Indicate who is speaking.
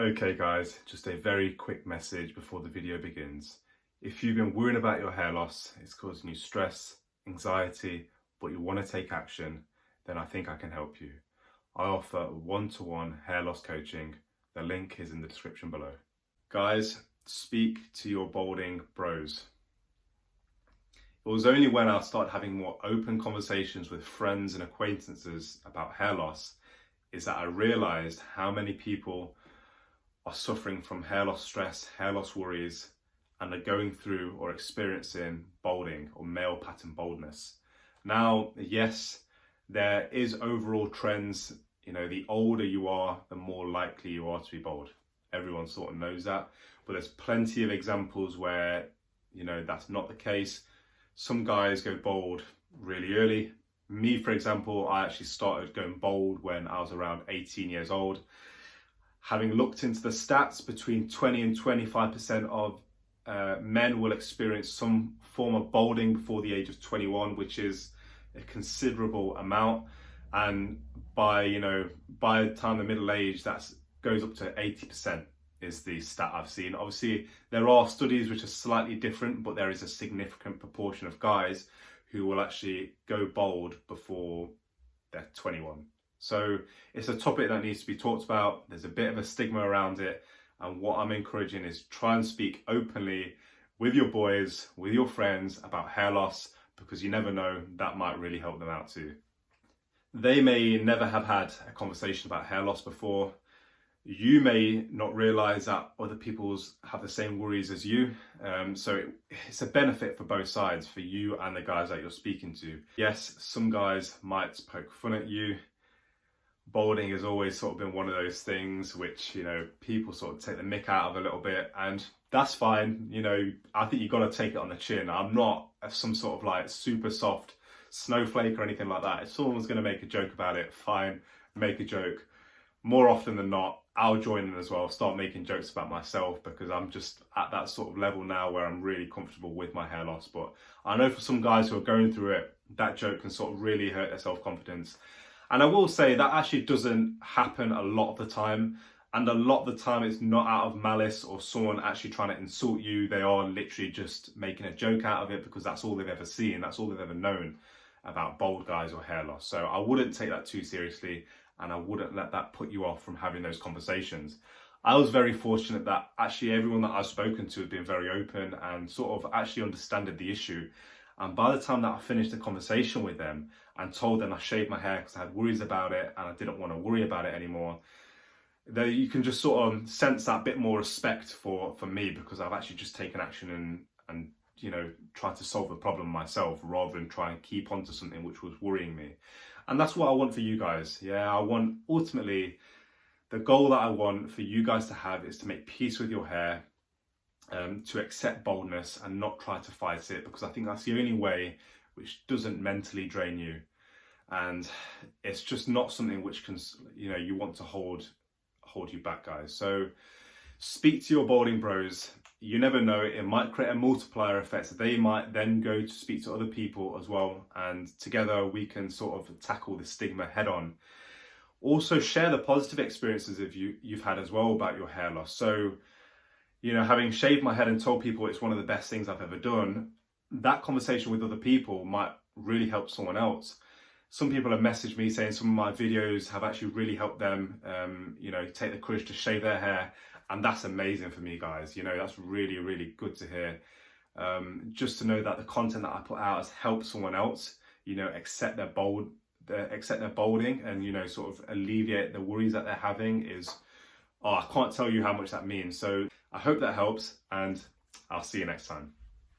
Speaker 1: Okay guys, just a very quick message before the video begins. If you've been worrying about your hair loss, it's causing you stress, anxiety, but you want to take action, then I think I can help you. I offer one-to-one hair loss coaching. The link is in the description below. Guys, speak to your balding bros. It was only when I started having more open conversations with friends and acquaintances about hair loss is that I realized how many people are suffering from hair loss stress, hair loss worries, and are going through or experiencing balding or male pattern baldness. Now, yes, there is overall trends. The older you are, the more likely you are to be bald. Everyone sort of knows that, but there's plenty of examples where, that's not the case. Some guys go bald really early. Me, for example, I actually started going bald when I was around 18 years old. Having looked into the stats, between 20 and 25% of men will experience some form of balding before the age of 21, which is a considerable amount. And by the time of middle age, that goes up to 80% is the stat I've seen. Obviously, there are studies which are slightly different, but there is a significant proportion of guys who will actually go bald before they're 21. So it's a topic that needs to be talked about. There's a bit of a stigma around it. And what I'm encouraging is try and speak openly with your boys, with your friends about hair loss, because you never know, that might really help them out too. They may never have had a conversation about hair loss before. You may not realize that other people have the same worries as you. So it's a benefit for both sides, for you and the guys that you're speaking to. Yes, some guys might poke fun at you. Balding has always sort of been one of those things which, people sort of take the mick out of a little bit, and that's fine. I think you've got to take it on the chin. I'm not some sort of like super soft snowflake or anything like that. If someone's going to make a joke about it, fine, make a joke. More often than not, I'll join in as well, start making jokes about myself, because I'm just at that sort of level now where I'm really comfortable with my hair loss. But I know for some guys who are going through it, that joke can sort of really hurt their self-confidence. And I will say that actually doesn't happen a lot of the time. And a lot of the time it's not out of malice or someone actually trying to insult you. They are literally just making a joke out of it because that's all they've ever seen. That's all they've ever known about bald guys or hair loss. So I wouldn't take that too seriously, and I wouldn't let that put you off from having those conversations. I was very fortunate that actually everyone that I've spoken to has been very open and sort of actually understood the issue. And by the time that I finished the conversation with them and told them I shaved my hair because I had worries about it and I didn't want to worry about it anymore, you can just sort of sense that bit more respect for me, because I've actually just taken action and tried to solve the problem myself rather than try and keep on to something which was worrying me. And that's what I want for you guys. Yeah, I want, ultimately, the goal that I want for you guys to have is to make peace with your hair, to accept baldness and not try to fight it, because I think that's the only way which doesn't mentally drain you. And it's just not something which can, you want to hold you back, guys. So speak to your balding bros. You never know, it might create a multiplier effect. They might then go to speak to other people as well, and together we can sort of tackle the stigma head on. Also share the positive experiences you've had as well about your hair loss. So, having shaved my head and told people it's one of the best things I've ever done, that conversation with other people might really help someone else. Some people have messaged me saying some of my videos have actually really helped them, take the courage to shave their hair. And that's amazing for me, guys. That's really, really good to hear. Just to know that the content that I put out has helped someone else, accept their balding and, sort of alleviate the worries that they're having I can't tell you how much that means. So I hope that helps, and I'll see you next time.